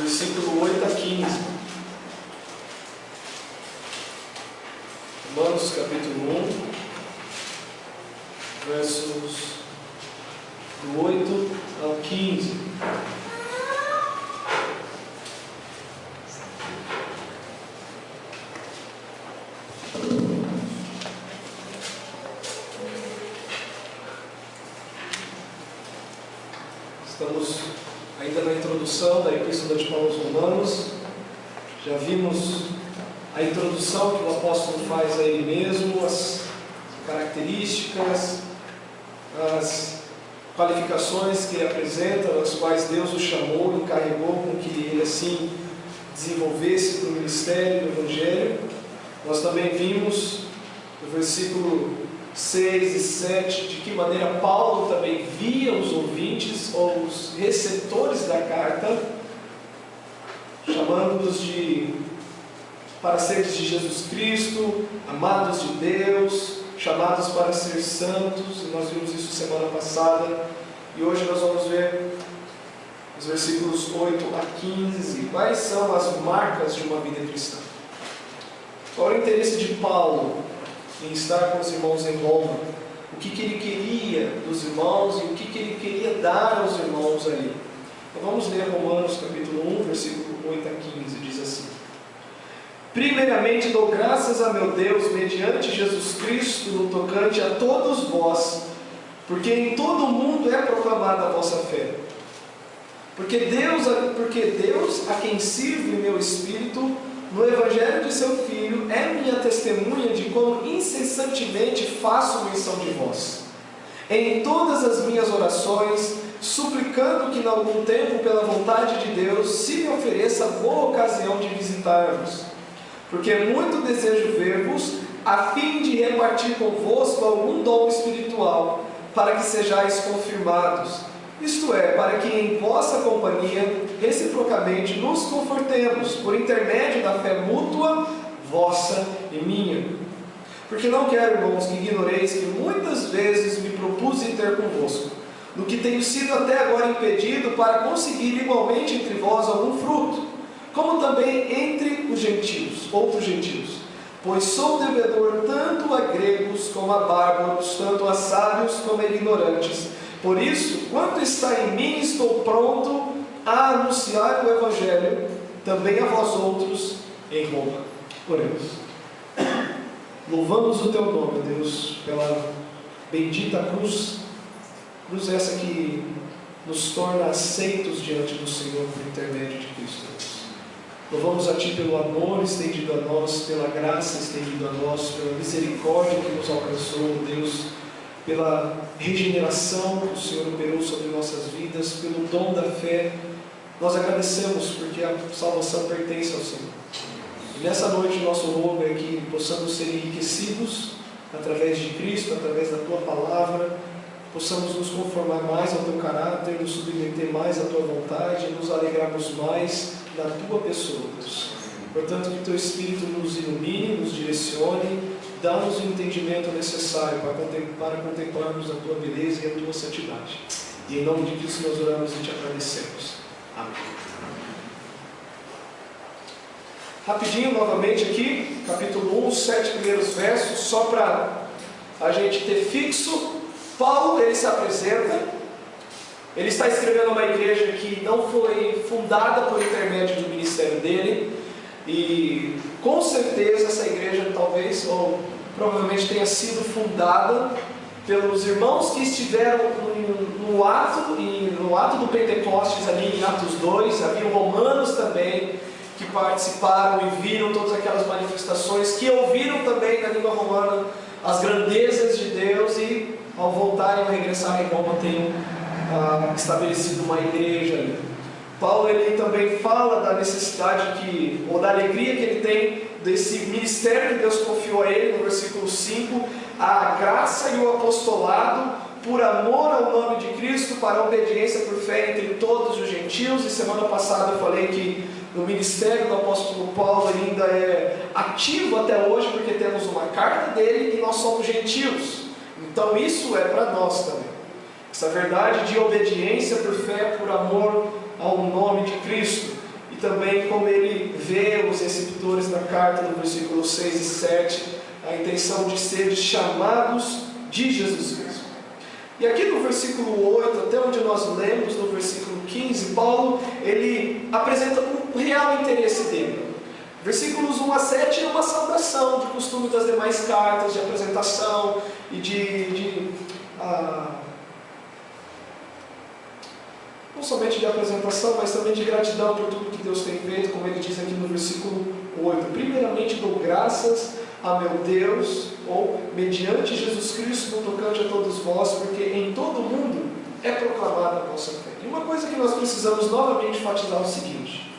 versículo 8 a 15. Romanos capítulo 1, versos do 8 ao 15. Estamos ainda na introdução da Epístola de Paulo aos Romanos. Já vimos a introdução que o apóstolo faz a ele mesmo, as características, as qualificações que ele apresenta, nas quais Deus o chamou e encarregou com que ele assim desenvolvesse para o ministério do Evangelho. Nós também vimos no versículo 6 e 7 de que maneira Paulo também via os ouvintes ou os receptores da carta, chamando-os para seres de Jesus Cristo, amados de Deus, chamados para ser santos. Nós vimos isso semana passada e hoje nós vamos ver os versículos 8 a 15. Quais são as marcas de uma vida cristã? Qual é o interesse de Paulo em estar com os irmãos em Roma? O que ele queria dos irmãos e o que ele queria dar aos irmãos ali? Então vamos ler Romanos capítulo 1, versículo 8 a 15, diz assim: Primeiramente dou graças a meu Deus mediante Jesus Cristo no tocante a todos vós, porque em todo o mundo é proclamada a vossa fé. Porque Deus a quem sirvo em meu espírito no Evangelho de seu Filho é minha testemunha de como incessantemente faço menção de vós, em todas as minhas orações, suplicando que, em algum tempo, pela vontade de Deus, se me ofereça boa ocasião de visitar-vos, porque muito desejo ver-vos, a fim de repartir convosco algum dom espiritual, para que sejais confirmados, isto é, para que em vossa companhia, reciprocamente, nos confortemos, por intermédio da fé mútua, vossa e minha. Porque não quero, irmãos, que ignoreis que muitas vezes me propus ir ter convosco, no que tenho sido até agora impedido, para conseguir igualmente entre vós algum fruto, como também entre os gentios, outros gentios. Pois sou devedor tanto a gregos como a bárbaros, tanto a sábios como a ignorantes. Por isso, quanto está em mim, estou pronto a anunciar o Evangelho também a vós outros em Roma. Oremos. Louvamos o teu nome, Deus, pela bendita cruz, cruz essa que nos torna aceitos diante do Senhor por intermédio de Cristo. Louvamos a Ti pelo amor estendido a nós, pela graça estendida a nós, pela misericórdia que nos alcançou, Deus, pela regeneração que o Senhor operou sobre nossas vidas, pelo dom da fé. Nós agradecemos porque a salvação pertence ao Senhor. E nessa noite nosso rogo é que possamos ser enriquecidos através de Cristo, através da Tua Palavra, possamos nos conformar mais ao Teu caráter, nos submeter mais à Tua vontade, nos alegrarmos mais na Tua pessoa, Deus. Portanto, que Teu Espírito nos ilumine, nos direcione, dá-nos o entendimento necessário para contemplarmos a Tua beleza e a Tua santidade. E em nome de Cristo nós oramos e Te agradecemos. Amém. Rapidinho, novamente aqui, capítulo 1, 7 primeiros versos, só para a gente ter fixo. Paulo, ele se apresenta, ele está escrevendo uma igreja que não foi fundada por intermédio do ministério dele, e com certeza essa igreja talvez, ou provavelmente tenha sido fundada pelos irmãos que estiveram no ato do Pentecostes ali em Atos 2, havia romanos também que participaram e viram todas aquelas manifestações, que ouviram também na língua romana as grandezas de Deus e ao voltarem, ao regressarem em Roma, tenham estabelecido uma igreja ali. Paulo ele também fala da necessidade ou da alegria que ele tem desse ministério que Deus confiou a ele, no versículo 5, a graça e o apostolado por amor ao nome de Cristo, para a obediência por fé entre todos os gentios. E semana passada eu falei que no ministério do apóstolo Paulo ainda é ativo até hoje, porque temos uma carta dele e nós somos gentios. Então isso é para nós também. Essa verdade de obediência por fé, por amor ao nome de Cristo. E também como ele vê os receptores da carta no versículo 6 e 7, a intenção de ser chamados de Jesus Cristo. E aqui no versículo 8, até onde nós lemos, no versículo 15, Paulo ele apresenta o real interesse dele. Versículos 1 a 7 é uma saudação de costume das demais cartas, de apresentação e não somente de apresentação, mas também de gratidão por tudo que Deus tem feito, como ele diz aqui no versículo 8. Primeiramente dou graças a meu Deus, ou mediante Jesus Cristo, no tocante a todos vós, porque em todo o mundo é proclamada a vossa fé. E uma coisa que nós precisamos novamente enfatizar é o seguinte: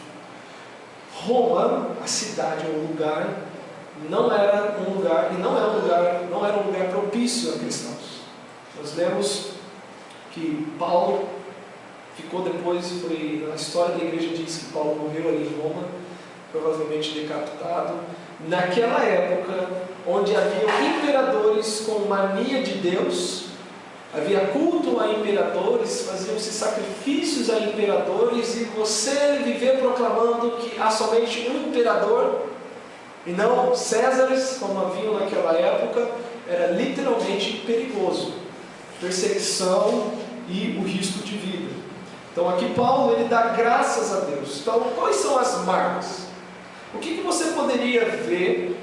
Roma, a cidade ou o lugar, não era um lugar propício a cristãos. Nós lemos que Paulo ficou depois, a história da igreja diz que Paulo morreu ali em Roma, provavelmente decapitado, naquela época onde havia imperadores com mania de Deus, havia culto a imperadores, faziam-se sacrifícios a imperadores, e você viver proclamando que há somente um imperador e não Césares, como haviam naquela época, era literalmente perigoso, perseguição e o risco de vida. Então aqui Paulo ele dá graças a Deus. Então quais são as marcas? O que você poderia ver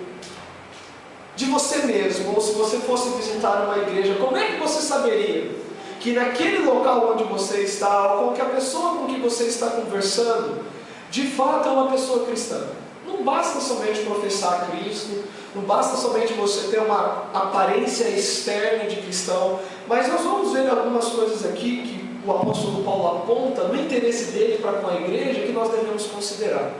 de você mesmo, ou se você fosse visitar uma igreja, como é que você saberia que naquele local onde você está, ou com que a pessoa com que você está conversando, de fato é uma pessoa cristã? Não basta somente professar Cristo, não basta somente você ter uma aparência externa de cristão, mas nós vamos ver algumas coisas aqui que o apóstolo Paulo aponta no interesse dele para com a igreja, que nós devemos considerar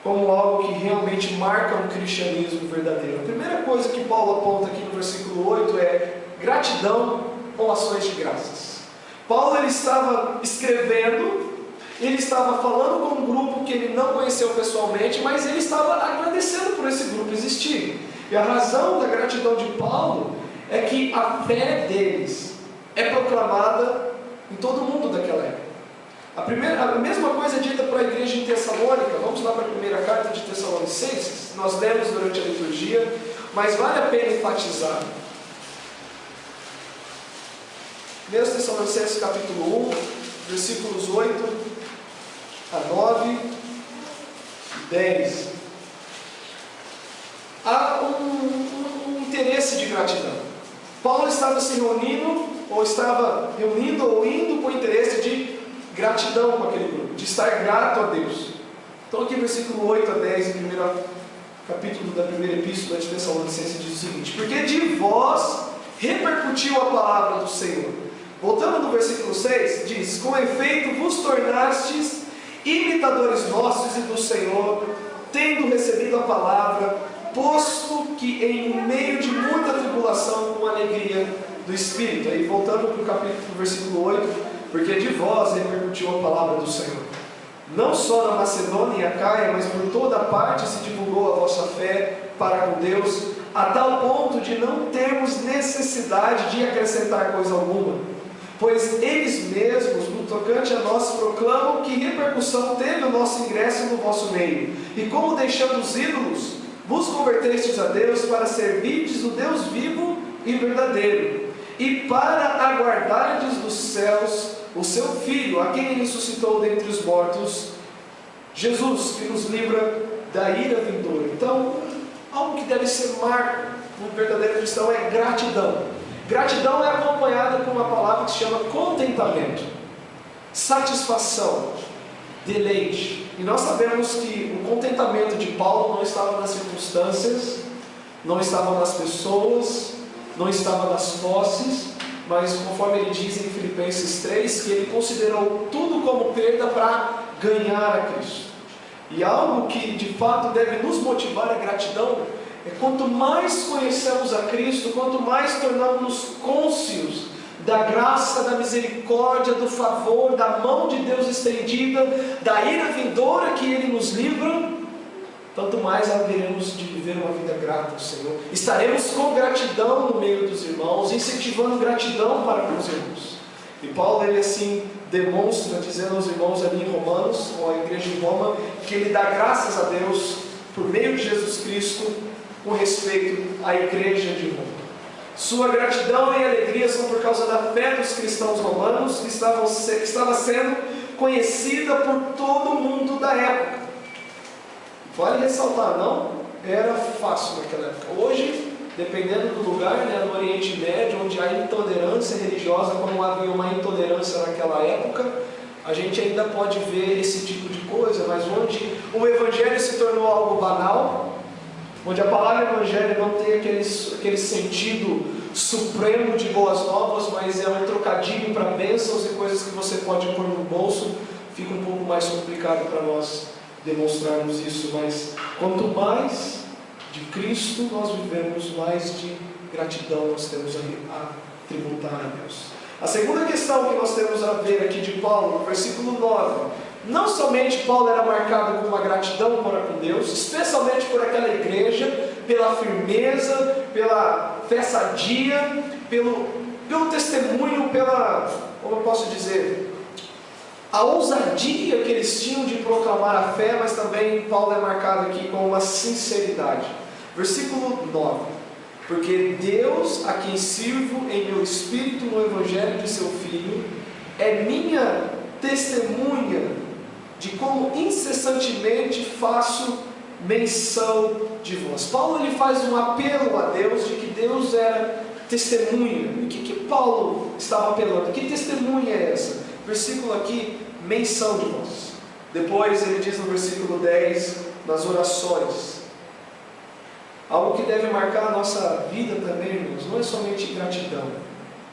como algo que realmente marca um cristianismo verdadeiro. A primeira coisa que Paulo aponta aqui no versículo 8 é gratidão com ações de graças. Paulo ele estava escrevendo, ele estava falando com um grupo que ele não conheceu pessoalmente, mas ele estava agradecendo por esse grupo existir. E a razão da gratidão de Paulo é que a fé deles é proclamada em todo mundo daquela época. A mesma coisa é dita para a igreja em Tessalônica. Vamos lá para a primeira carta de Tessalonicenses. Nós lemos durante a liturgia, mas vale a pena enfatizar. 1 Tessalonicenses capítulo 1, versículos 8 a 9 e 10. Há um interesse de gratidão. Paulo estava se reunindo, ou indo com o interesse de gratidão com aquele grupo, de estar grato a Deus. Então aqui versículo 8 a 10, em primeiro capítulo da primeira epístola de Tessalonicenses, diz o seguinte: porque de vós repercutiu a palavra do Senhor. Voltando no versículo 6, diz: com efeito vos tornastes imitadores nossos e do Senhor, tendo recebido a palavra, posto que em meio de muita tribulação, com alegria do Espírito. Aí voltando para o capítulo, versículo 8, porque de vós repercutiu a palavra do Senhor. Não só na Macedônia e Acaia, mas por toda parte se divulgou a vossa fé para com Deus, a tal ponto de não termos necessidade de acrescentar coisa alguma. Pois eles mesmos, no tocante a nós, proclamam que repercussão teve o nosso ingresso no vosso meio. E como deixando os ídolos, vos convertestes a Deus para servirdes o Deus vivo e verdadeiro, e para aguardardes dos céus o seu Filho, a quem ele ressuscitou dentre os mortos, Jesus, que nos livra da ira vindoura. Então, algo que deve ser marco no verdadeiro cristão é gratidão. Gratidão é acompanhada por uma palavra que se chama contentamento, satisfação, deleite. E nós sabemos que o contentamento de Paulo não estava nas circunstâncias, não estava nas pessoas, não estava nas posses, mas conforme ele diz em Filipenses 3, que ele considerou tudo como perda para ganhar a Cristo. E algo que de fato deve nos motivar a gratidão é quanto mais conhecemos a Cristo, quanto mais tornamos-nos cônscios da graça, da misericórdia, do favor, da mão de Deus estendida, da ira vindoura que Ele nos livra, tanto mais haveremos de viver uma vida grata ao Senhor. Estaremos com gratidão no meio dos irmãos, incentivando gratidão para com os irmãos. E Paulo, ele assim demonstra, dizendo aos irmãos ali em Romanos, ou à igreja de Roma, que ele dá graças a Deus por meio de Jesus Cristo com respeito à igreja de Roma. Sua gratidão e alegria são por causa da fé dos cristãos romanos, que estava sendo conhecida por todo o mundo da época. Vale ressaltar, não era fácil naquela época. Hoje, dependendo do lugar, no Oriente Médio, onde há intolerância religiosa, como havia uma intolerância naquela época, a gente ainda pode ver esse tipo de coisa, mas onde o Evangelho se tornou algo banal, onde a palavra Evangelho não tem aquele sentido supremo de boas novas, mas é um trocadilho para bênçãos e coisas que você pode pôr no bolso, fica um pouco mais complicado para nós demonstrarmos isso. Mas quanto mais de Cristo nós vivemos, mais de gratidão nós temos a tributar a Deus. A segunda questão que nós temos a ver aqui de Paulo, no versículo 9, não somente Paulo era marcado com uma gratidão para com Deus, especialmente por aquela igreja, pela firmeza, pela fé sadia, pelo testemunho, como eu posso dizer, a ousadia que eles tinham de proclamar a fé, mas também Paulo é marcado aqui com uma sinceridade. Versículo 9: porque Deus, a quem sirvo em meu espírito no Evangelho de seu Filho, é minha testemunha de como incessantemente faço menção de vós. Paulo ele faz um apelo a Deus de que Deus era testemunha. E o que Paulo estava apelando? Que testemunha é essa? Versículo aqui, menção de vós. Depois ele diz no versículo 10, nas orações. Algo que deve marcar a nossa vida também, irmãos, não é somente gratidão,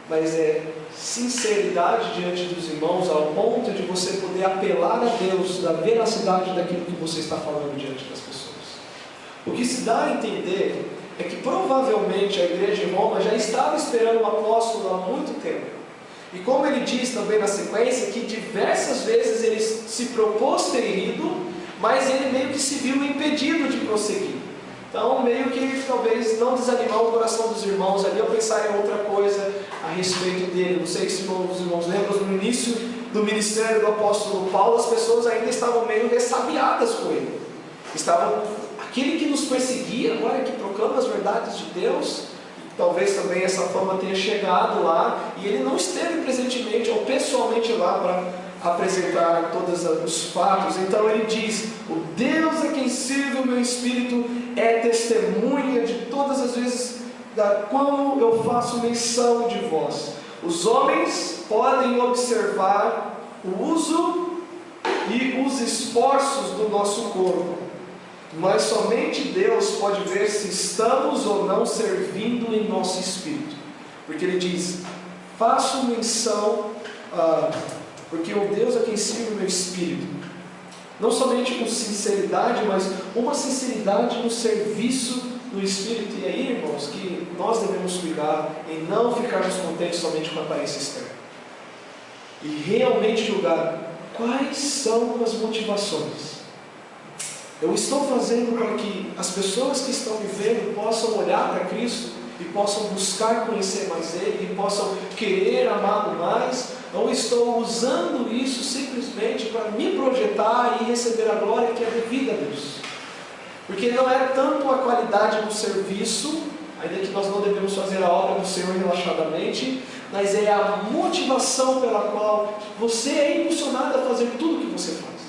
mas é sinceridade diante dos irmãos, ao ponto de você poder apelar a Deus da veracidade daquilo que você está falando diante das pessoas. O que se dá a entender é que provavelmente a igreja de Roma já estava esperando o apóstolo há muito tempo. E como ele diz também na sequência, que diversas vezes ele se propôs ter ido, mas ele meio que se viu impedido de prosseguir. Então, meio que talvez não desanimar o coração dos irmãos ali, ou pensar em outra coisa a respeito dele. Não sei se os irmãos lembram, no início do ministério do apóstolo Paulo, as pessoas ainda estavam meio ressabiadas com ele. Aquele que nos perseguia, agora que proclama as verdades de Deus, talvez também essa fama tenha chegado lá, e ele não esteve presentemente ou pessoalmente lá para apresentar todos os fatos. Então ele diz: o Deus a quem sirvo o meu espírito é testemunha de todas as vezes como eu faço menção de vós. Os homens podem observar o uso e os esforços do nosso corpo, mas somente Deus pode ver se estamos ou não servindo em nosso espírito. Porque ele diz: faço menção porque o Deus a quem sirvo o meu espírito, não somente com sinceridade, mas uma sinceridade no serviço do espírito. E aí, irmãos, que nós devemos cuidar em não ficarmos contentes somente com a aparência externa, e realmente julgar quais são as motivações. Eu estou fazendo para que as pessoas que estão me vendo possam olhar para Cristo e possam buscar conhecer mais Ele, e possam querer amá-lo mais, ou estou usando isso simplesmente para me projetar e receber a glória que é devida a Deus? Porque não é tanto a qualidade do serviço, ainda que nós não devemos fazer a obra do Senhor relaxadamente, mas é a motivação pela qual você é impulsionado a fazer tudo o que você faz.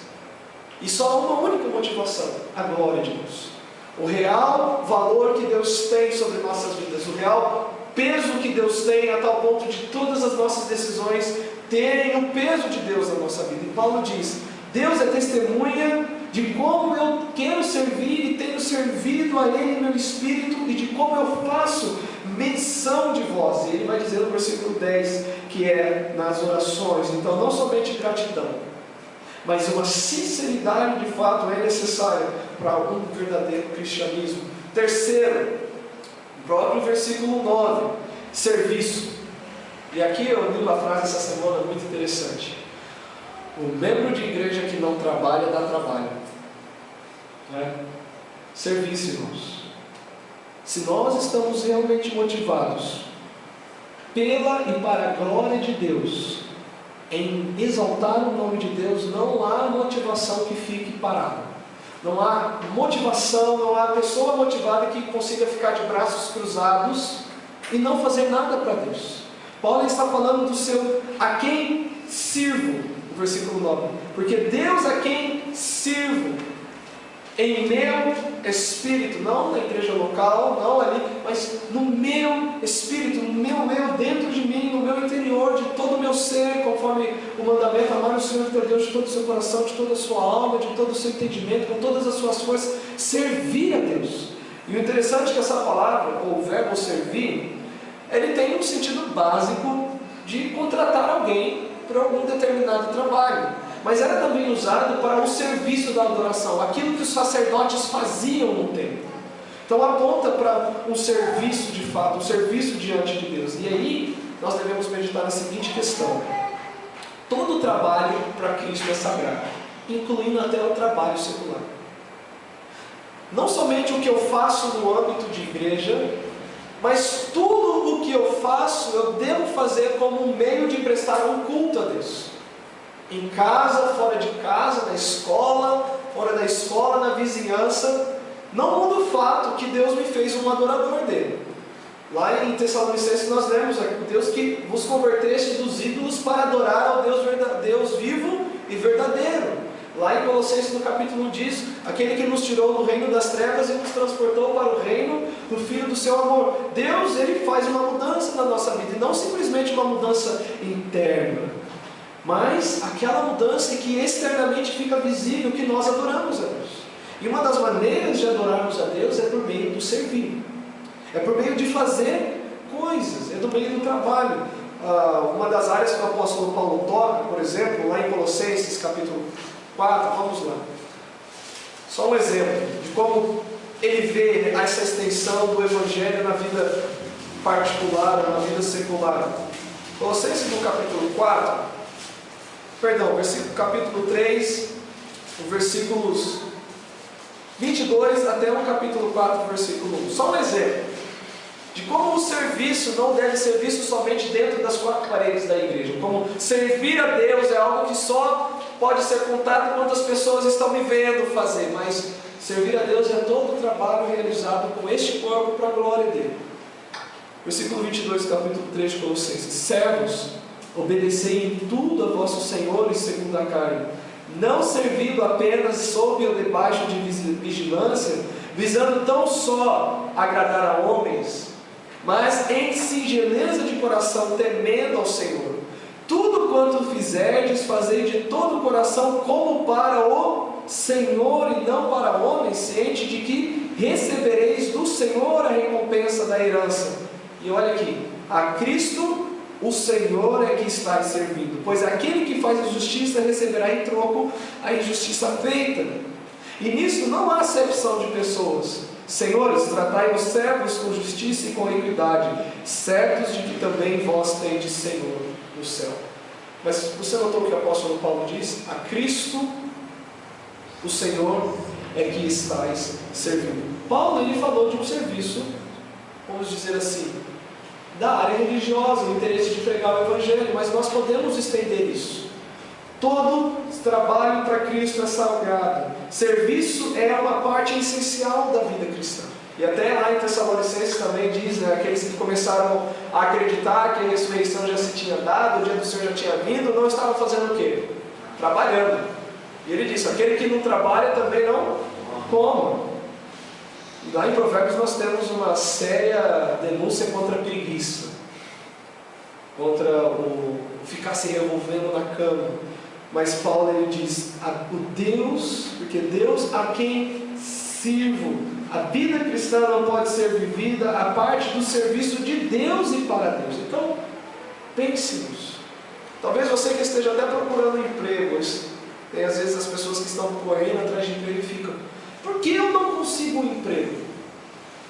E só há uma única motivação: a glória de Deus. O real valor que Deus tem sobre nossas vidas, o real peso que Deus tem, a tal ponto de todas as nossas decisões terem o peso de Deus na nossa vida. E Paulo diz: Deus é testemunha de como eu quero servir e tenho servido a Ele em meu espírito, e de como eu faço menção de vós. E ele vai dizer no versículo 10, que é nas orações. Então, não somente gratidão, mas uma sinceridade de fato é necessária para um verdadeiro cristianismo. Terceiro, próprio versículo 9, serviço. E aqui eu li uma frase essa semana muito interessante: o membro de igreja que não trabalha, dá trabalho. Serviço, irmãos. Se nós estamos realmente motivados pela e para a glória de Deus, em exaltar o nome de Deus, não há motivação que fique parada. Não há motivação, não há pessoa motivada que consiga ficar de braços cruzados e não fazer nada para Deus. Paulo está falando do seu a quem sirvo, no versículo 9. Porque Deus a quem sirvo em meu espírito, não na igreja local, não ali, mas no meu espírito, no meu dentro de mim, no meu interior, de todo o meu ser, conforme o mandamento, amar o Senhor teu Deus de todo o seu coração, de toda a sua alma, de todo o seu entendimento, com todas as suas forças, servir a Deus. E o interessante é que essa palavra, ou o verbo servir, ele tem um sentido básico de contratar alguém para algum determinado trabalho. Mas era também usado para o serviço da adoração, aquilo que os sacerdotes faziam no templo. Então aponta para um serviço de fato, um serviço diante de Deus. E aí nós devemos meditar na seguinte questão: todo trabalho para Cristo é sagrado, incluindo até o trabalho secular. Não somente o que eu faço no âmbito de igreja, mas tudo o que eu faço, eu devo fazer como um meio de prestar um culto a Deus. Em casa, fora de casa, na escola, fora da escola, na vizinhança, não muda o fato que Deus me fez um adorador dele. Lá em Tessalonicenses nós lemos: Deus que vos converteste dos ídolos para adorar ao Deus vivo e verdadeiro. Lá em Colossenses no capítulo 1 diz: aquele que nos tirou do reino das trevas e nos transportou para o reino do Filho do seu amor. Deus, ele faz uma mudança na nossa vida, e não simplesmente uma mudança interna, mas aquela mudança em que externamente fica visível que nós adoramos a Deus. E uma das maneiras de adorarmos a Deus é por meio do servir, é por meio de fazer coisas, é por meio do trabalho. Uma das áreas que o apóstolo Paulo toca, por exemplo, lá em Colossenses capítulo 4, vamos lá. Só um exemplo de como ele vê essa extensão do Evangelho na vida particular, na vida secular. Colossenses no capítulo 4, capítulo 3, versículos 22 até o capítulo 4, versículo 1. Só um exemplo de como o serviço não deve ser visto somente dentro das quatro paredes da igreja. Como servir a Deus é algo que só pode ser contado quando as pessoas estão me vendo fazer, mas servir a Deus é todo o trabalho realizado com este corpo para a glória dele. Versículo 22, capítulo 3 de Colossenses: servos, obedecei em tudo a vossos senhores segundo a carne, não servindo apenas sob ou debaixo de vigilância, visando tão só agradar a homens, mas em singeleza de coração, temendo ao Senhor. Tudo quanto fizerdes, fazei de todo o coração como para o Senhor e não para homens, ciente de que recebereis do Senhor a recompensa da herança. E olha aqui: a Cristo o Senhor é que está servindo, pois aquele que faz a justiça receberá em troco a injustiça feita. E nisso não há acepção de pessoas. Senhores, tratai os servos com justiça e com equidade, certos de que também vós tendes Senhor no céu. Mas você notou o que o apóstolo Paulo diz? A Cristo o Senhor é que estáis servindo. Paulo, ele falou de um serviço, vamos dizer assim, da área religiosa, o interesse de pregar o Evangelho, mas nós podemos estender isso. Todo trabalho para Cristo é sagrado. Serviço é uma parte essencial da vida cristã. E até lá em Tessalonicenses também diz, né, aqueles que começaram a acreditar que a ressurreição já se tinha dado, o dia do Senhor já tinha vindo, não estavam fazendo o quê? Trabalhando. E ele disse: aquele que não trabalha também não coma. E lá em Provérbios nós temos uma séria denúncia contra a preguiça, contra o ficar se revolvendo na cama. Mas Paulo, ele diz: porque Deus a quem sirvo. A vida cristã não pode ser vivida a parte do serviço de Deus e para Deus. Então, pense nisso. Talvez você que esteja até procurando emprego, tem às vezes as pessoas que estão correndo atrás de emprego e ficam: por que eu não consigo um emprego?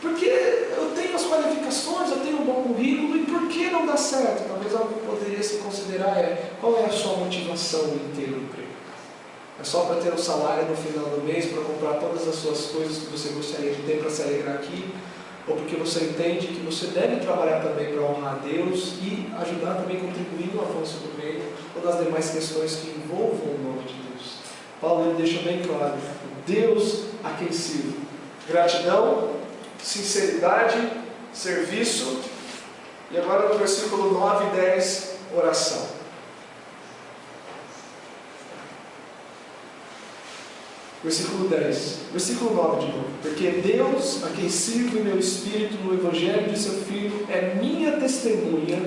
Porque eu tenho as qualificações, eu tenho um bom currículo, e por que não dá certo? Talvez algo que poderia se considerar é: qual é a sua motivação em ter um emprego? É só para ter um salário no final do mês, para comprar todas as suas coisas que você gostaria de ter para se alegrar aqui? ou porque você entende que você deve trabalhar também para honrar a Deus e ajudar também a contribuir no avanço do reino, ou nas demais questões que envolvam o nome de Deus. Paulo ele deixa bem claro: Deus a quem sirvo. Gratidão, sinceridade, serviço, e agora no versículo 9 e 10, oração. Versículo 10, versículo 9 de novo. Porque Deus, a quem sirvo em meu espírito no Evangelho de seu Filho, é minha testemunha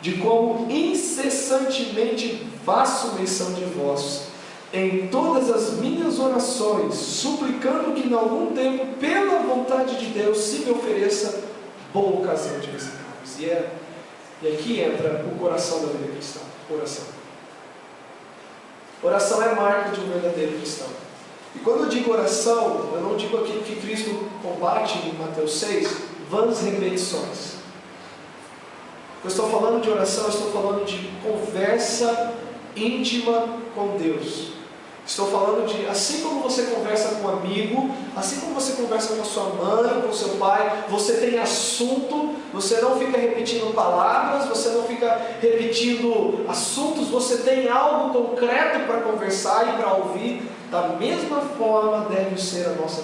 de como incessantemente faço menção de vós em todas as minhas orações, suplicando que em algum tempo, pela vontade de Deus, se me ofereça boa ocasião de visitar-vos. E aqui entra o coração da vida cristã, oração. Oração é marca de um verdadeiro cristão. E quando eu digo oração, eu não digo aquilo que Cristo combate em Mateus 6, vãs repetições. Quando eu estou falando de oração, eu estou falando de conversa íntima com Deus. Estou falando de, assim como você conversa com um amigo, assim como você conversa com a sua mãe, com o seu pai, você tem assunto, você não fica repetindo palavras, você não fica repetindo assuntos, você tem algo concreto para conversar e para ouvir. Da mesma forma deve ser a nossa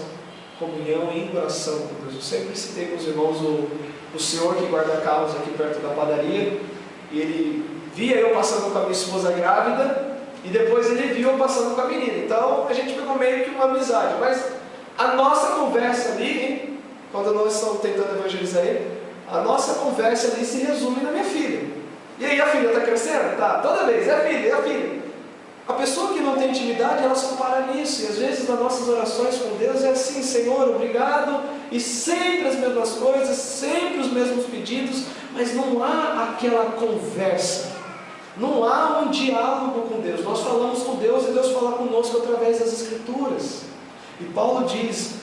comunhão em oração com Deus. Eu sempre citei com os irmãos o senhor que guarda carros aqui perto da padaria, e ele via eu passando com a minha esposa grávida, e depois ele viu eu passando com a menina. Então a gente pegou meio que uma amizade. Mas a nossa conversa ali, quando nós estamos tentando evangelizar ele, a nossa conversa ali se resume na minha filha. E aí, a filha está crescendo? Tá, toda vez, é a filha, é a filha. A pessoa que não tem intimidade, ela só para nisso. E às vezes nas nossas orações com Deus é assim: Senhor, obrigado, e sempre as mesmas coisas, sempre os mesmos pedidos, mas não há aquela conversa. Não há um diálogo com Deus. Nós falamos com Deus e Deus fala conosco através das Escrituras. E Paulo diz: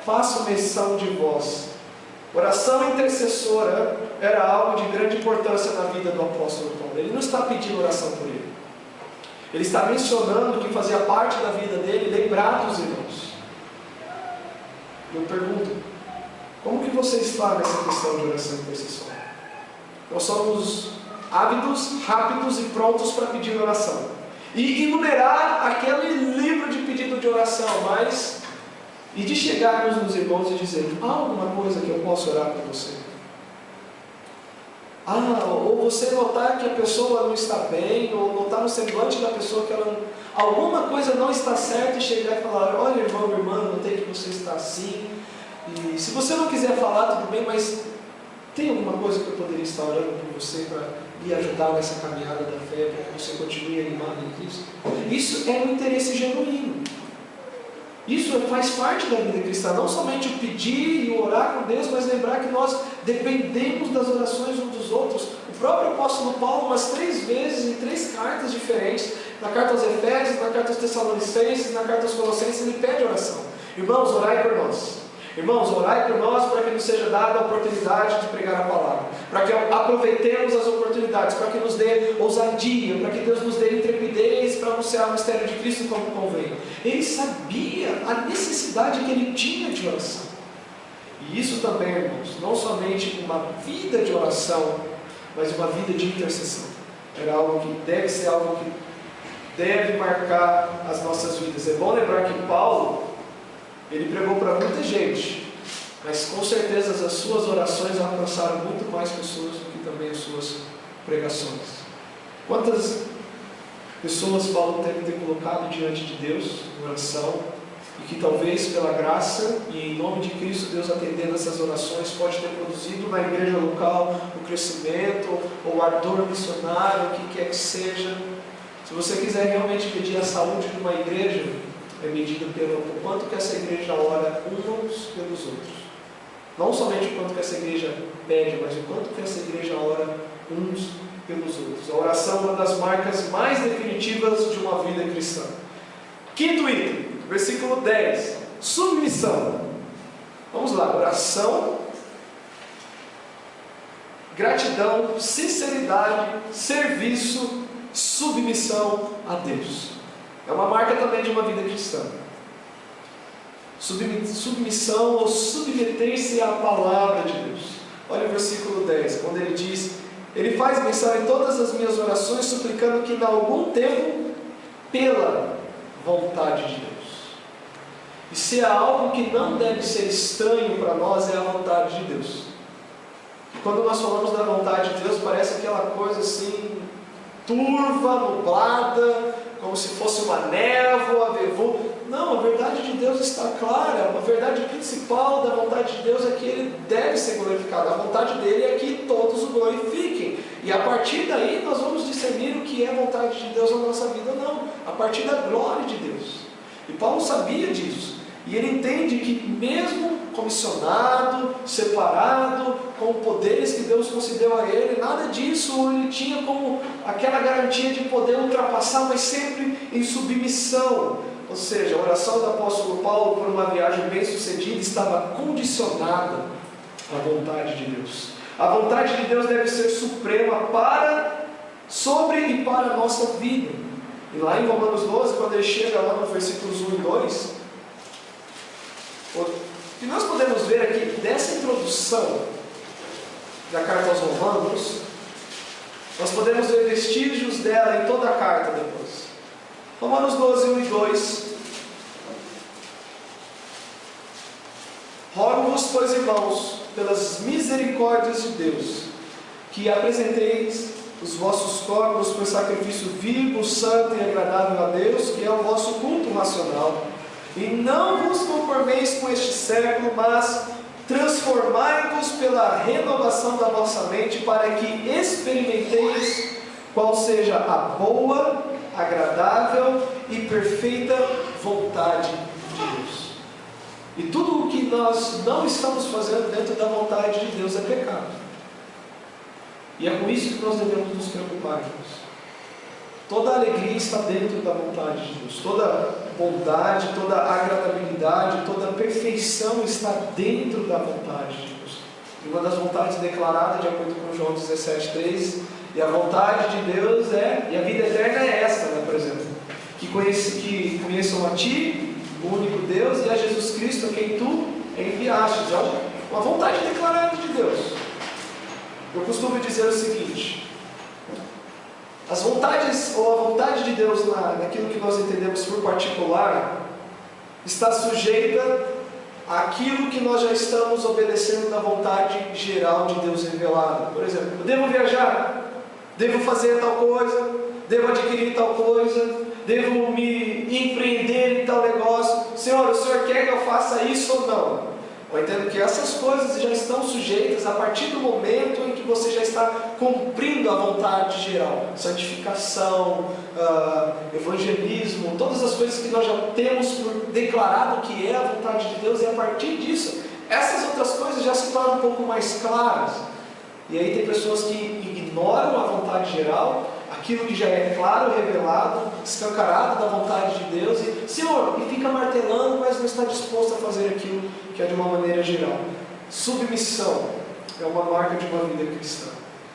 faço menção de vós. Oração intercessora era algo de grande importância na vida do apóstolo Paulo. Ele não está pedindo oração por ele. Ele está mencionando que fazia parte da vida dele lembrar dos irmãos. Eu pergunto: como que você está nessa questão de oração intercessória? Nós somos ávidos, rápidos e prontos para pedir oração e enumerar aquele livro de pedido de oração, mas e de chegarmos nos irmãos e dizer: há alguma coisa que eu posso orar por você? Ou você notar que a pessoa não está bem, ou notar no semblante da pessoa que alguma coisa não está certa, e chegar e falar: olha, irmão, irmã, notei que você está assim, e se você não quiser falar, tudo bem, mas tem alguma coisa que eu poderia estar orando por você para lhe ajudar nessa caminhada da fé, para que você continue animado em Cristo? Isso é um interesse genuíno. Isso faz parte da vida cristã, não somente o pedir e o orar com Deus, mas lembrar que nós dependemos das orações uns dos outros. O próprio apóstolo Paulo, umas 3 vezes, em 3 cartas diferentes, na carta aos Efésios, na carta aos Tessalonicenses, na carta aos Colossenses, ele pede oração. Irmãos, orai por nós. Irmãos, orai por nós para que nos seja dada a oportunidade de pregar a palavra, para que aproveitemos as oportunidades, para que nos dê ousadia, para que Deus nos dê intrepidez para anunciar o mistério de Cristo como convém. Ele sabia a necessidade que ele tinha de oração. E isso também, irmãos, não somente uma vida de oração, mas uma vida de intercessão. Era algo que deve ser algo que deve marcar as nossas vidas. É bom lembrar que Paulo, ele pregou para muita gente, mas com certeza as suas orações alcançaram muito mais pessoas do que também as suas pregações. Quantas pessoas Paulo deve ter colocado diante de Deus em oração, e que talvez pela graça e em nome de Cristo, Deus atendendo essas orações, pode ter produzido na igreja local o crescimento, ou o ardor missionário, o que quer que seja. Se você quiser realmente pedir a saúde de uma igreja, é medida pelo quanto que essa igreja ora uns pelos outros. Não somente o quanto que essa igreja pede, mas o quanto que essa igreja ora uns pelos outros. A oração é uma das marcas mais definitivas de uma vida cristã. Quinto item, versículo 10. Submissão. Vamos lá, oração, gratidão, sinceridade, serviço, submissão a Deus. É uma marca também de uma vida cristã. submissão ou submeter-se à palavra de Deus. Olha o versículo 10, quando ele diz: ele faz menção em todas as minhas orações, suplicando que em algum tempo, pela vontade de Deus. E se há algo que não deve ser estranho para nós, é a vontade de Deus. E quando nós falamos da vontade de Deus, parece aquela coisa assim, turva, nublada, como se fosse uma névoa, vevo. Não, a verdade de Deus está clara. A verdade principal da vontade de Deus é que Ele deve ser glorificado. A vontade dele é que todos o glorifiquem. E a partir daí nós vamos discernir o que é a vontade de Deus na nossa vida ou não. A partir da glória de Deus. E Paulo sabia disso. E ele entende que mesmo comissionado, separado, com poderes que Deus concedeu a ele, nada disso ele tinha como aquela garantia de poder ultrapassar, mas sempre em submissão. Ou seja, a oração do apóstolo Paulo por uma viagem bem sucedida estava condicionada à vontade de Deus. A vontade de Deus deve ser suprema sobre e para a nossa vida. E lá em Romanos 12, quando ele chega lá no versículos 1 e 2, o que nós podemos ver aqui dessa introdução da carta aos Romanos, nós podemos ver vestígios dela em toda a carta depois. Romanos 12, 1 e 2. Rogo-vos, pois, irmãos, pelas misericórdias de Deus, que apresenteis os vossos corpos por sacrifício vivo, santo e agradável a Deus, que é o vosso culto racional. E não vos conformeis com este século, mas transformai-vos pela renovação da vossa mente, para que experimenteis qual seja a boa, agradável e perfeita vontade de Deus. E tudo o que nós não estamos fazendo dentro da vontade de Deus é pecado. E é com isso que nós devemos nos preocupar, irmãos. Toda a alegria está dentro da vontade de Deus. Toda bondade, toda agradabilidade, toda perfeição está dentro da vontade de Deus. E uma das vontades declaradas, de acordo com João 17,3, e a vontade de Deus é, e a vida eterna é esta, né, por exemplo, que conheçam a Ti, o único Deus, e a Jesus Cristo, a quem Tu enviaste. É uma vontade declarada de Deus. Eu costumo dizer o seguinte: as vontades, ou a vontade de Deus naquilo que nós entendemos por particular, está sujeita àquilo que nós já estamos obedecendo da vontade geral de Deus revelada. Por exemplo, eu devo viajar, devo fazer tal coisa, devo adquirir tal coisa, devo me empreender em tal negócio. Senhor, o Senhor quer que eu faça isso ou não? Eu entendo que essas coisas já estão sujeitas a partir do momento em que você já está cumprindo a vontade geral. Santificação, evangelismo, todas as coisas que nós já temos por declarado que é a vontade de Deus, e a partir disso, essas outras coisas já se tornam um pouco mais claras. E aí tem pessoas que ignoram a vontade geral, aquilo que já é claro, revelado, escancarado da vontade de Deus, e Senhor, e fica martelando, mas não está disposto a fazer aquilo que é de uma maneira geral. Submissão é uma marca de uma vida cristã.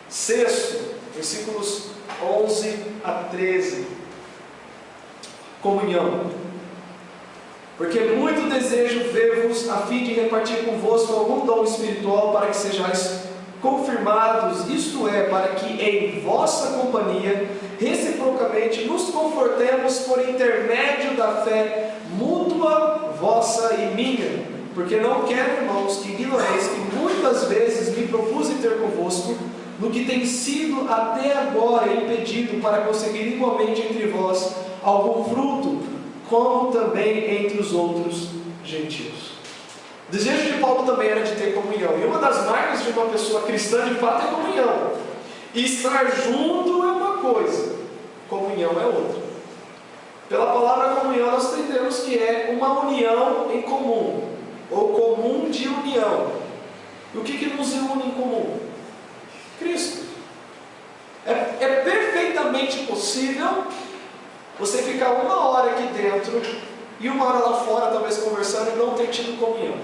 Sexto, versículos 11 a 13. Comunhão. Porque muito desejo ver-vos a fim de repartir convosco algum dom espiritual, para que sejais confirmados, isto é, para que em vossa companhia reciprocamente nos confortemos por intermédio da fé mútua vossa e minha. Porque não quero, irmãos, que ignoreis que muitas vezes me propus ter convosco, no que tem sido até agora impedido, para conseguir igualmente entre vós algum fruto, como também entre os outros gentios. O desejo de Paulo também era de ter comunhão. E uma das marcas de uma pessoa cristã de fato é comunhão. E estar junto é uma coisa, comunhão é outra. Pela palavra comunhão nós entendemos que é uma união em comum, ou comum de união. E o que nos une em comum? Cristo. É perfeitamente possível você ficar uma hora aqui dentro e uma hora lá fora, talvez conversando, e não ter tido comunhão.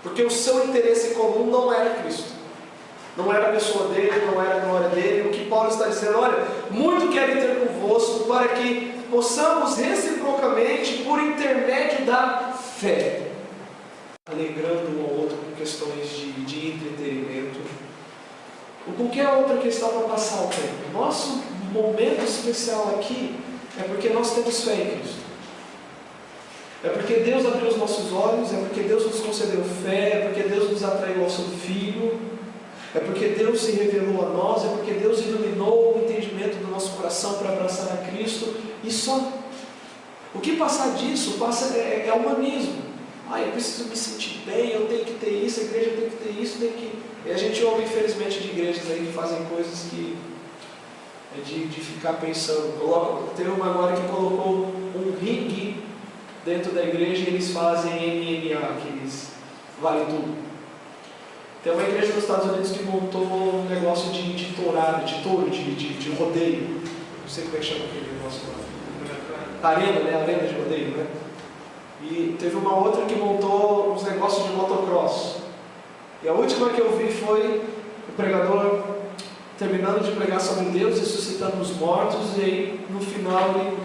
Porque o seu interesse comum não era Cristo, não era a pessoa dele, não era a glória dele. O que Paulo está dizendo: olha, muito quero ter convosco, para que possamos reciprocamente, por intermédio da fé, alegrando um ao outro com questões de entretenimento, ou qualquer outra questão para passar o tempo. Nosso momento especial aqui é porque nós temos fé em Cristo. É porque Deus abriu os nossos olhos, é porque Deus nos concedeu fé, é porque Deus nos atraiu ao seu Filho, é porque Deus se revelou a nós, é porque Deus iluminou o entendimento do nosso coração para abraçar a Cristo, e só. O que passar disso é humanismo. Eu preciso me sentir bem, eu tenho que ter isso, a igreja tem que ter isso, tem que... E a gente ouve, infelizmente, de igrejas aí que fazem coisas que é de ficar pensando. Teve uma agora que colocou um ringue dentro da igreja e eles fazem MMA, que eles vale tudo. Tem uma igreja nos Estados Unidos que montou um negócio de tourada, de touro, de rodeio. Não sei como é que chama aquele negócio lá. Arena, né? Arena de rodeio, né? E teve uma outra que montou uns negócios de motocross. E a última que eu vi foi o pregador terminando de pregar sobre Deus, ressuscitando os mortos, e aí no final ele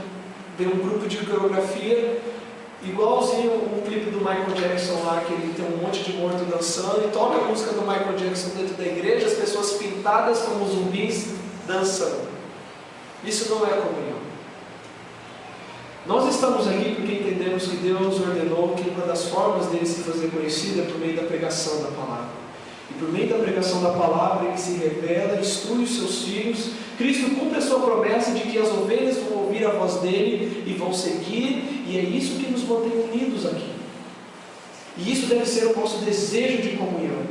deu um grupo de coreografia, igualzinho um clipe do Michael Jackson lá, que ele tem um monte de morto dançando, e toca a música do Michael Jackson dentro da igreja, as pessoas pintadas como zumbis dançando. Isso não é comunhão. Nós estamos aqui porque entendemos que Deus ordenou que uma das formas dele se fazer conhecido é por meio da pregação da palavra. E por meio da pregação da palavra ele se revela, instrui os seus filhos. Cristo cumpre a sua promessa de que as ovelhas vão ouvir a voz dele e vão seguir, e é isso que nos mantém unidos aqui. E isso deve ser o nosso desejo de comunhão.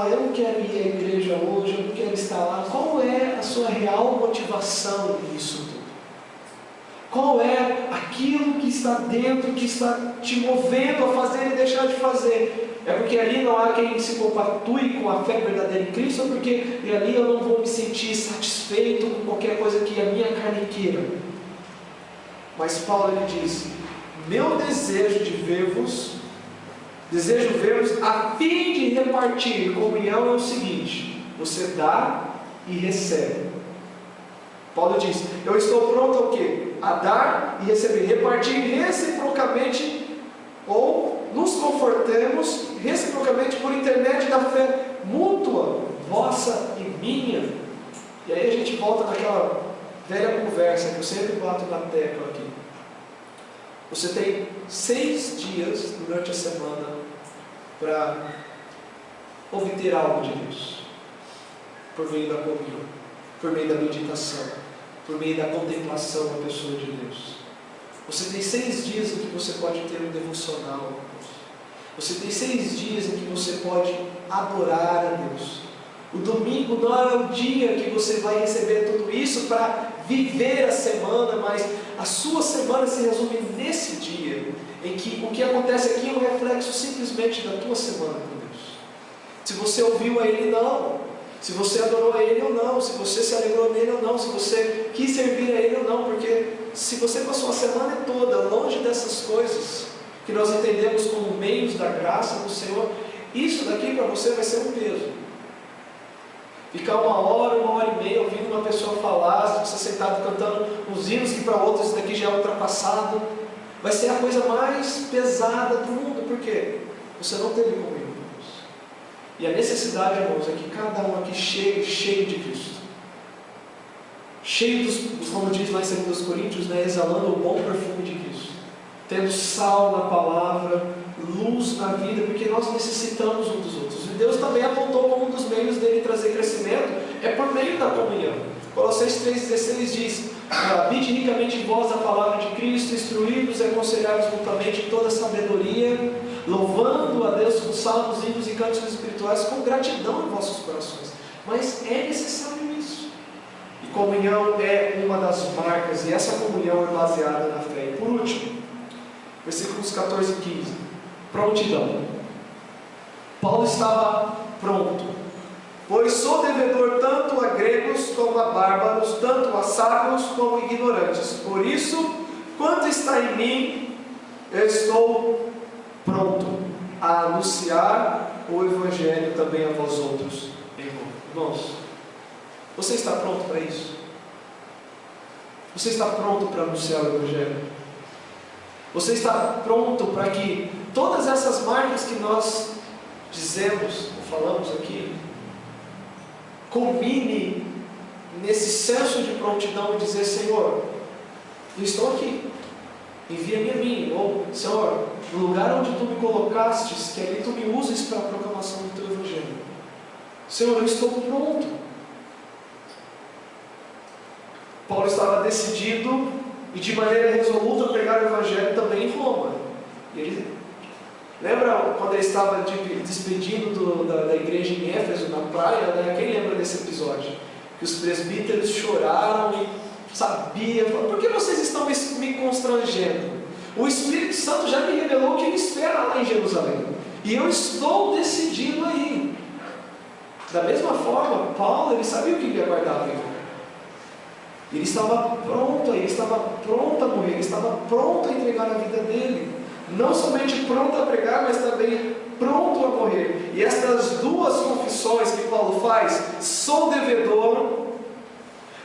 Eu não quero ir à igreja hoje, eu não quero estar lá. Qual é a sua real motivação nisso tudo? Qual é aquilo que está dentro, que está te movendo a fazer e deixar de fazer? É porque ali não há quem se compatue com a fé verdadeira em Cristo, ou porque ali eu não vou me sentir satisfeito com qualquer coisa que a minha carne queira? Mas Paulo ele diz: meu desejo de ver-vos, desejo ver-vos a fim de repartir comunhão é o seguinte: você dá e recebe. Paulo diz: eu estou pronto ao quê? A dar e receber, repartir reciprocamente, ou nos confortemos reciprocamente por intermédio da fé mútua, vossa e minha. E aí a gente volta naquela velha conversa que eu sempre bato na tecla aqui. Você tem 6 dias durante a semana para obter algo de Deus, por meio da comunhão, por meio da meditação, por meio da contemplação da pessoa de Deus. Você tem 6 dias em que você pode ter um devocional a Deus. Você tem 6 dias em que você pode adorar a Deus. O domingo não é o dia que você vai receber tudo isso para viver a semana, mas a sua semana se resume nesse dia, em que o que acontece aqui é um reflexo simplesmente da tua semana com Deus. Se você ouviu a Ele, não. Se você adorou a Ele ou não, se você se alegrou nele ou não, se você quis servir a Ele ou não, porque se você passou a semana toda longe dessas coisas que nós entendemos como meios da graça do Senhor, isso daqui para você vai ser um peso. Ficar 1 hora, 1h30 ouvindo uma pessoa falar, você sentado cantando uns hinos que para outros isso daqui já é ultrapassado, vai ser a coisa mais pesada do mundo. Por quê? Você não teve comunhão. E a necessidade, irmãos, é que cada um aqui cheio de Cristo, cheio como diz lá em 2 Coríntios, né, exalando o bom perfume de Cristo, tendo sal na palavra, luz na vida, porque nós necessitamos um dos outros. E Deus também apontou como um dos meios dele trazer crescimento, é por meio da comunhão. Colossenses 3,16 diz: habite ricamente em vós a palavra de Cristo, instruí-vos e aconselhai-vos mutuamente em toda sabedoria, louvando a Deus com salmos, hinos e cânticos espirituais, com gratidão em vossos corações. Mas é necessário isso. E comunhão é uma das marcas, e essa comunhão é baseada na fé. E por último, versículos 14 e 15, prontidão. Paulo estava pronto, pois sou devedor tanto a gregos como a bárbaros, tanto a sábios como ignorantes. Por isso, quanto está em mim, eu estou pronto a anunciar o Evangelho também a vós outros. Irmãos, você está pronto para isso? Você está pronto para anunciar o Evangelho? Você está pronto para que todas essas marcas que nós dizemos, ou falamos aqui, culmine nesse senso de prontidão e dizer: Senhor, eu estou aqui, envia-me a mim. Ou, Senhor, no lugar onde Tu me colocastes, que ali Tu me uses para a proclamação do Teu Evangelho. Senhor, eu estou pronto. Paulo estava decidido e de maneira resoluta a pregar o Evangelho também em Roma. E ele, lembra quando ele estava despedindo da igreja em Éfeso, na praia, né? Quem lembra desse episódio? Que os presbíteros choraram e sabiam, por que vocês estão me constrangendo? O Espírito Santo já me revelou que Ele espera lá em Jerusalém, e eu estou decidido a ir. Da mesma forma, Paulo, ele sabia o que lhe aguardava em Roma. Ele estava pronto a morrer, ele estava pronto a entregar a vida dele. Não somente pronto a pregar, mas também pronto a morrer. E estas duas confissões que Paulo faz, sou devedor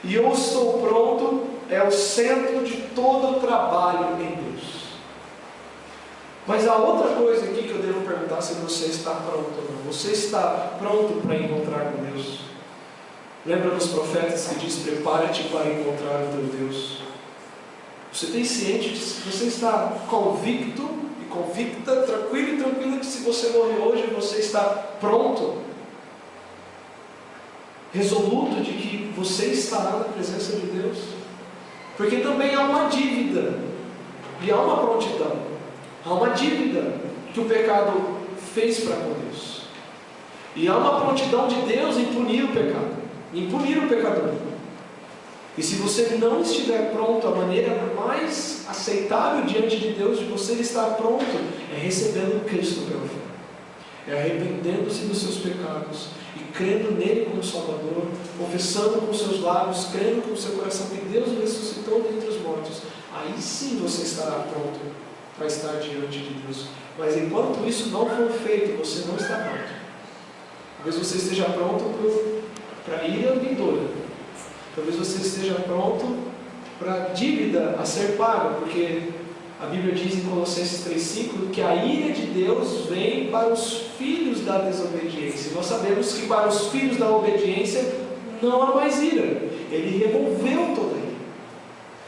e eu estou pronto, é o centro de todo o trabalho em Deus. Mas há outra coisa aqui que eu devo perguntar: se você está pronto ou não. Você está pronto para encontrar com Deus? Lembra dos profetas que diz: prepara-te para encontrar o teu Deus. Você tem ciente de que você está convicto e convicta, tranquilo e tranquila, que se você morrer hoje, você está pronto, resoluto de que você estará na presença de Deus? Porque também há uma dívida e há uma prontidão. Há uma dívida que o pecado fez para com Deus, e há uma prontidão de Deus em punir o pecado, em punir o pecador. E se você não estiver pronto, a maneira mais aceitável diante de Deus de você estar pronto é recebendo Cristo pela fé, é arrependendo-se dos seus pecados e crendo nele como Salvador, confessando com seus lábios, crendo com o seu coração que Deus o ressuscitou dentre os mortos. Aí sim você estará pronto para estar diante de Deus. Mas enquanto isso não for feito, você não está pronto. Talvez você esteja pronto para a ira vindoura. Talvez você esteja pronto para a dívida a ser paga, porque a Bíblia diz em Colossenses 3,5 que a ira de Deus vem para os filhos da desobediência. E nós sabemos que para os filhos da obediência não há mais ira. Ele removeu toda a ira.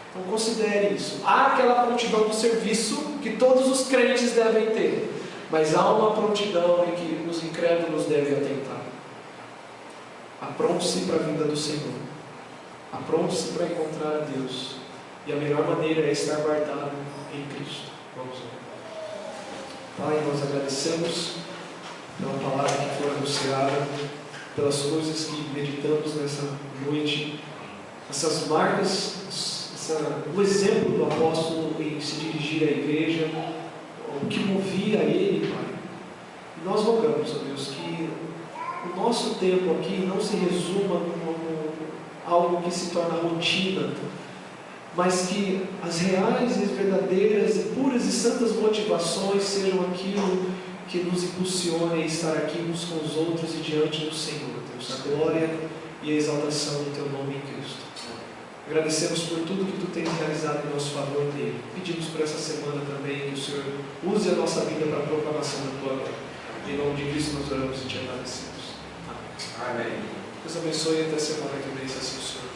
Então considere isso. Há aquela prontidão do serviço que todos os crentes devem ter, mas há uma prontidão em que os incrédulos devem atentar. Apronte-se para a vinda do Senhor. Apronte-se para encontrar a Deus. E a melhor maneira é estar guardado em Cristo. Vamos lá. Pai, nós agradecemos pela palavra que foi anunciada, pelas coisas que meditamos nessa noite, essas marcas, o exemplo do apóstolo em se dirigir à igreja, o que movia ele, Pai. E nós rogamos, ó Deus, que o nosso tempo aqui não se resuma como algo que se torna rotina, mas que as reais e verdadeiras e puras e santas motivações sejam aquilo que nos impulsione a estar aqui uns com os outros e diante do Senhor, Deus, a glória e a exaltação do Teu nome em Cristo. Agradecemos por tudo que Tu tens realizado em nosso favor nele. Pedimos por essa semana também que o Senhor use a nossa vida para a proclamação da Tua glória. Em nome de Cristo nós oramos e Te agradecemos. Amém. Deus abençoe e até semana que vem, se assim o Senhor.